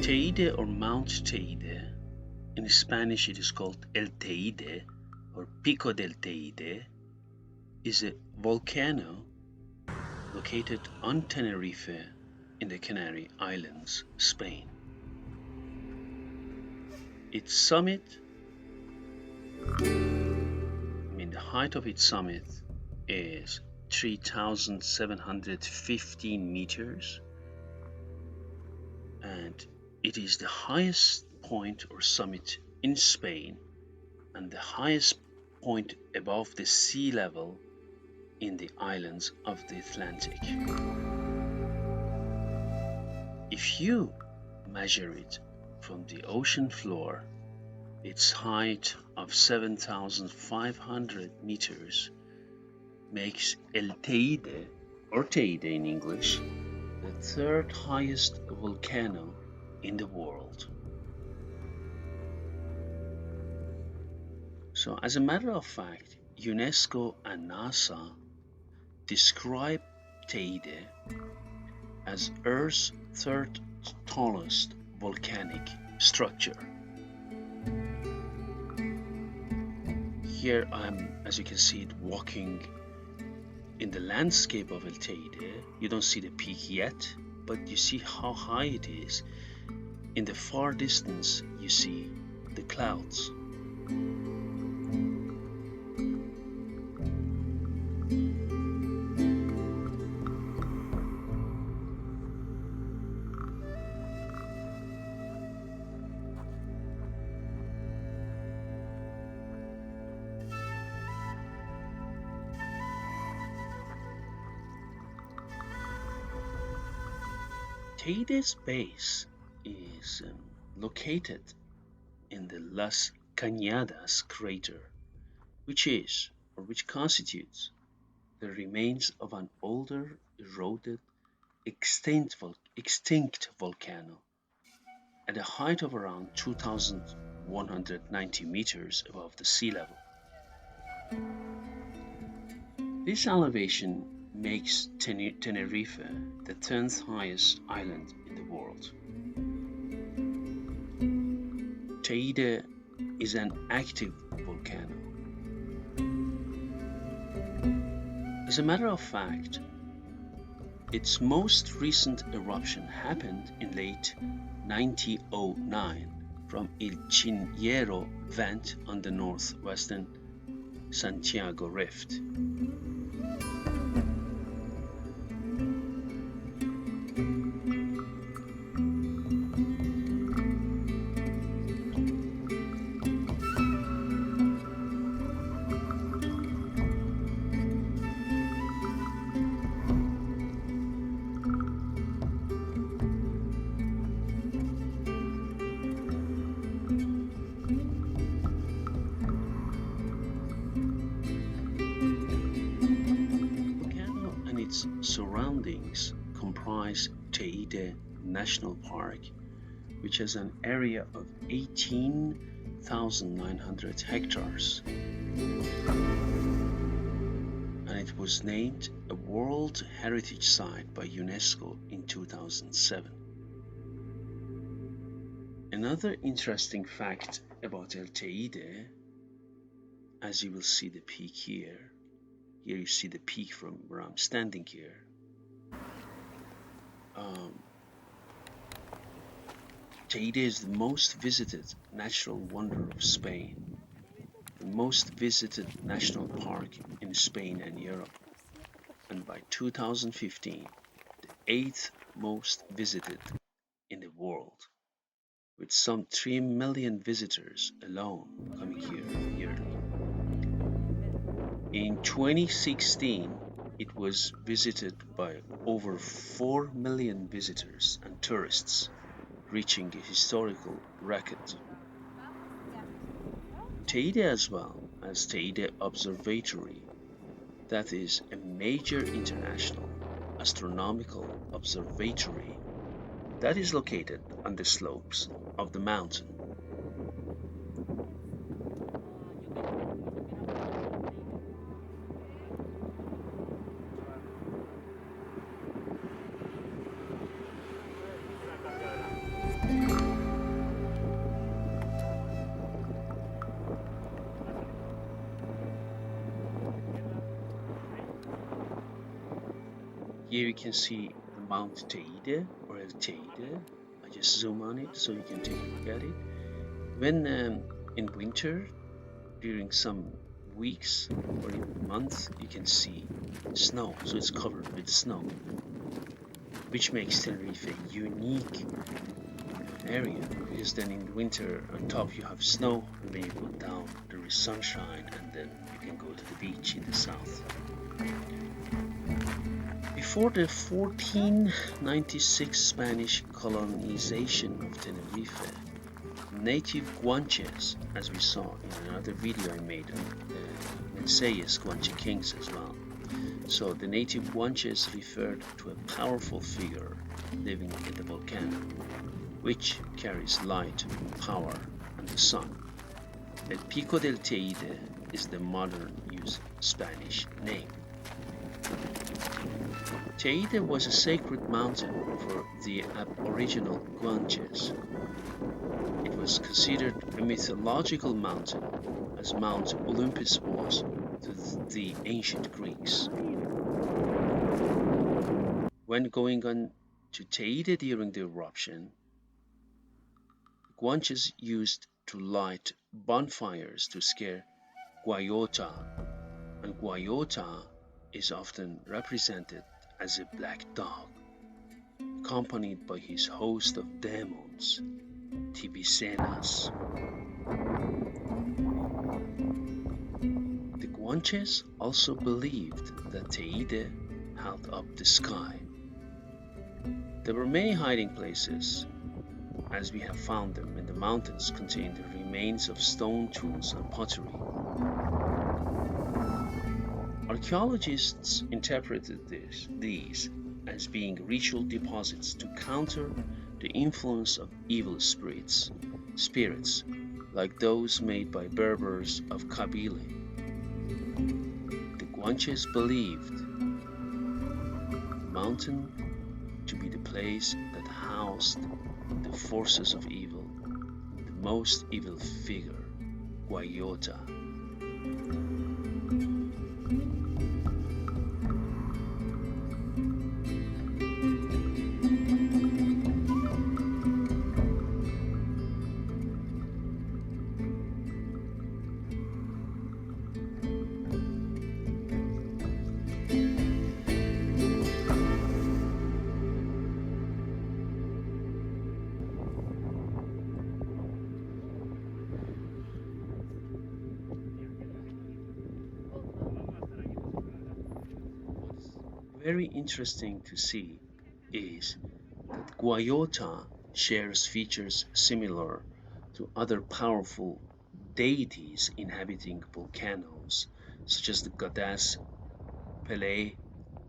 Teide or Mount Teide, in Spanish it is called El Teide or Pico del Teide, is a volcano located on Tenerife in the Canary Islands, Spain. Its summit, the height of its summit is 3,715 meters, and it is the highest point or summit in Spain and the highest point above the sea level in the islands of the Atlantic. If you measure it from the ocean floor, its height of 7,500 meters makes El Teide, or Teide in English, the third highest volcano in the world. So, as a matter of fact, UNESCO and NASA describe Teide as Earth's third tallest volcanic structure. Here I'm, as you can see it, walking in the landscape of El Teide. You don't see the peak yet, but you see how high it is. In the far distance, you see the clouds. Teide's base is located in the Las Cañadas crater, which constitutes the remains of an older, eroded, extinct volcano at a height of around 2,190 meters above the sea level. This elevation makes Tenerife the 10th highest island in the world. Teide is an active volcano. As a matter of fact, its most recent eruption happened in late 1909 from El Chinchero vent on the northwestern Santiago Rift. Surroundings comprise Teide National Park, which has an area of 18,900 hectares, and it was named a World Heritage Site by UNESCO in 2007. Another interesting fact about El Teide, as you will see the peak here you see the peak from where I'm standing here. Teide is the most visited natural wonder of Spain, the most visited national park in Spain and Europe, and by 2015, the 8th most visited in the world, with some 3 million visitors alone coming here yearly. In 2016, it was visited by over 4 million visitors and tourists, reaching a historical record. Teide, as well as Teide Observatory, that is a major international astronomical observatory that is located on the slopes of the mountain. Here you can see the Mount Teide or El Teide. I just zoom on it so you can take a look at it. When in winter, during some weeks or even months, you can see snow, so it's covered with snow, which makes Tenerife a unique area, because then in the winter on top you have snow, and when you go down there is sunshine, and then you can go to the beach in the south. Before the 1496 Spanish colonization of Tenerife, native Guanches, as we saw in another video I made on Mensayas Guanche kings as well. So the native Guanches referred to a powerful figure living in the volcano, which carries light, power, and the sun. El Pico del Teide is the modern used Spanish name. Teide was a sacred mountain for the aboriginal Guanches. It was considered a mythological mountain, as Mount Olympus was to the ancient Greeks. When going on to Teide during the eruption, Guanches used to light bonfires to scare Guayota, and Guayota is often represented as a black dog, accompanied by his host of demons, Tibicenas. The Guanches also believed that Teide held up the sky. There were many hiding places, as we have found them in the mountains containing the remains of stone tools and pottery. Archaeologists interpreted these as being ritual deposits to counter the influence of evil spirits like those made by Berbers of Kabyle. The Guanches believed the mountain to be the place that housed the forces of evil, the most evil figure, Guayota. Very interesting to see is that Guayota shares features similar to other powerful deities inhabiting volcanoes, such as the goddess Pele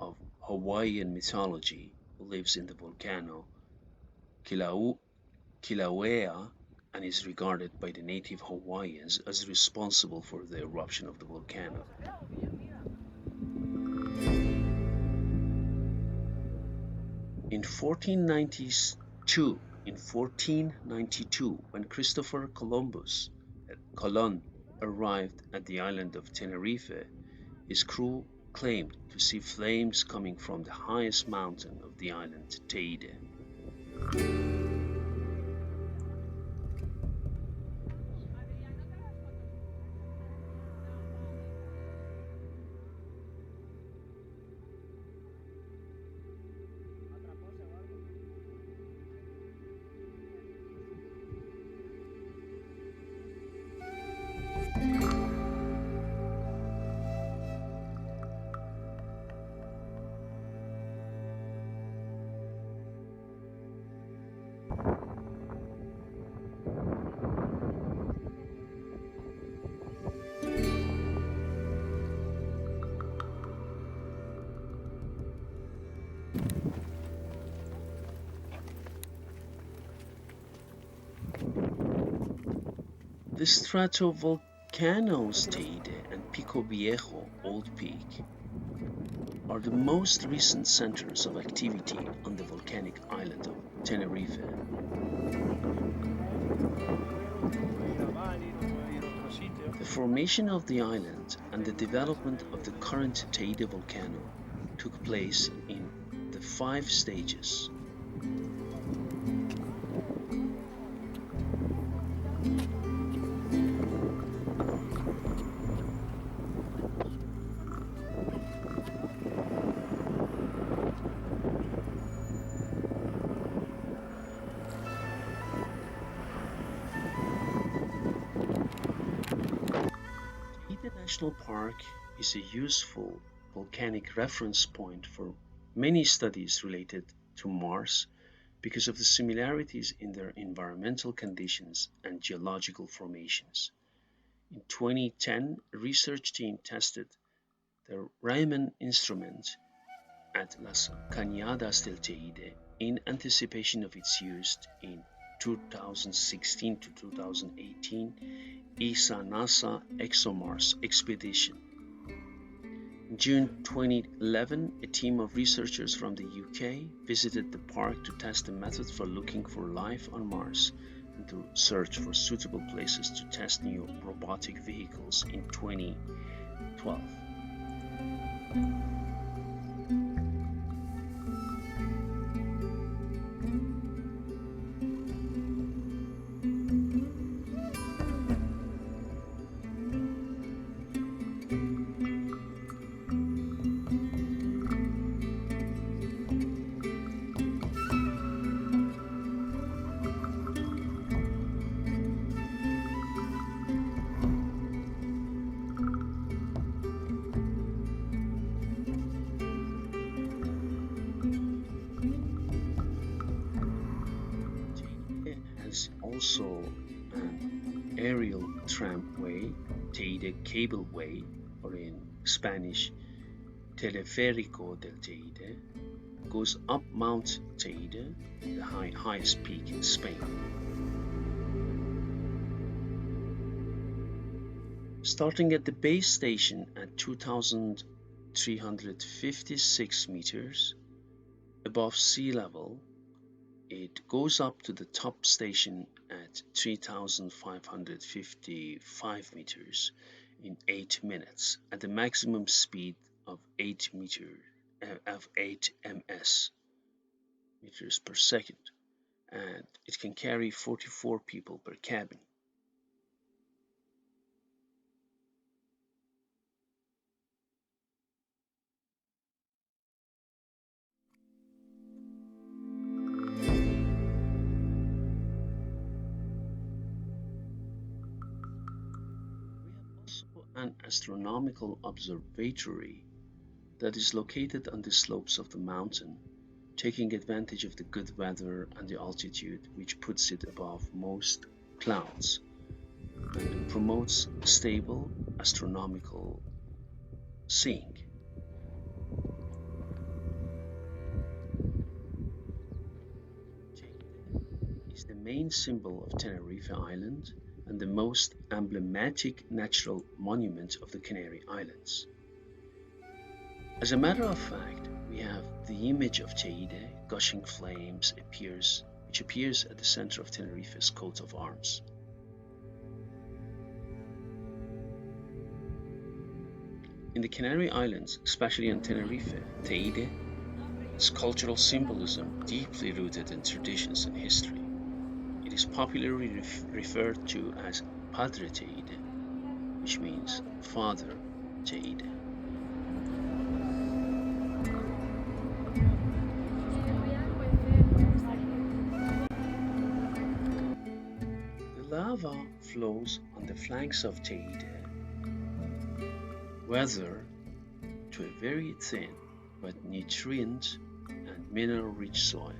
of Hawaiian mythology, who lives in the volcano Kilauea, and is regarded by the native Hawaiians as responsible for the eruption of the volcano. In 1492, when Christopher Colon arrived at the island of Tenerife, his crew claimed to see flames coming from the highest mountain of the island, Teide. The stratovolcanoes Teide and Pico Viejo Old Peak are the most recent centers of activity on the volcanic island of Tenerife. The formation of the island and the development of the current Teide volcano took place in the 5 stages. Teide National Park is a useful volcanic reference point for many studies related to Mars because of the similarities in their environmental conditions and geological formations. In 2010, a research team tested the Raman instrument at Las Cañadas del Teide in anticipation of its use in 2016 to 2018 ESA-NASA ExoMars expedition. In June 2011, a team of researchers from the UK visited the park to test a method for looking for life on Mars and to search for suitable places to test new robotic vehicles in 2012. Teide has also an aerial tramway, Teide Cableway, or in Spanish, Teleférico del Teide, goes up Mount Teide, the highest peak in Spain. Starting at the base station at 2,356 meters above sea level, it goes up to the top station at 3,555 meters in 8 minutes at the maximum speed of 8 ms meters per second, and it can carry 44 people per cabin. We have also an astronomical observatory that is located on the slopes of the mountain, taking advantage of the good weather and the altitude, which puts it above most clouds and promotes stable astronomical seeing. Teide is the main symbol of Tenerife Island and the most emblematic natural monument of the Canary Islands. As a matter of fact, we have the image of Teide gushing flames which appears at the center of Tenerife's coat of arms. In the Canary Islands, especially on Tenerife, Teide is cultural symbolism deeply rooted in traditions and history. It is popularly referred to as Padre Teide, which means Father Teide. The lava flows on the flanks of Teide, weathered to a very thin but nutrient and mineral-rich soil.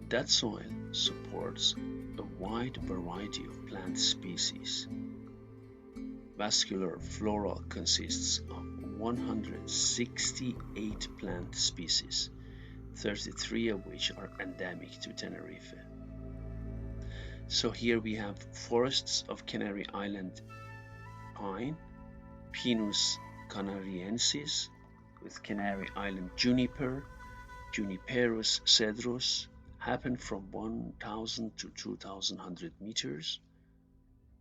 That soil supports a wide variety of plant species. Vascular flora consists of 168 plant species, 33 of which are endemic to Tenerife. So here we have forests of Canary Island pine, Pinus canariensis, with Canary Island juniper, Juniperus cedrus, happen from 1,000 to 2,100 meters,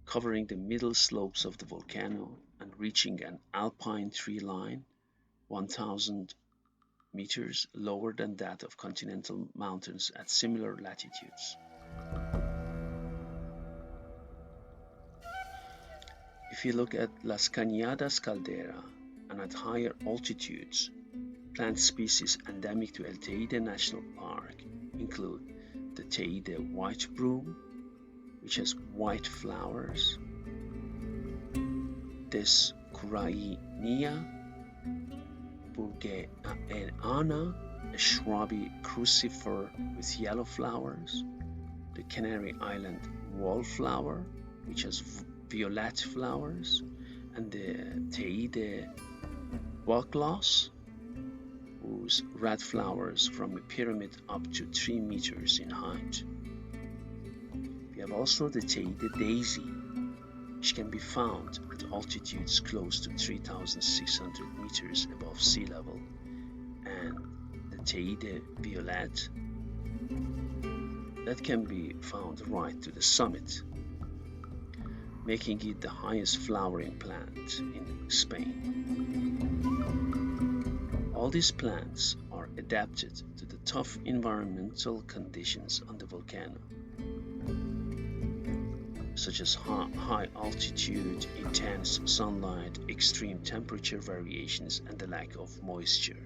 covering the middle slopes of the volcano and reaching an alpine tree line 1,000 meters lower than that of continental mountains at similar latitudes. If you look at Las Cañadas caldera and at higher altitudes, plant species endemic to El Teide National Park include the Teide white broom, which has white flowers, Descurainia burgeana, a shrubby crucifer with yellow flowers, the Canary Island wallflower, which has violet flowers, and the Teide bugloss, whose red flowers from a pyramid up to 3 meters in height. We have also the Teide daisy, which can be found at altitudes close to 3,600 meters above sea level, and the Teide violet that can be found right to the summit, making it the highest flowering plant in Spain. All these plants are adapted to the tough environmental conditions on the volcano, such as high altitude, intense sunlight, extreme temperature variations, and the lack of moisture.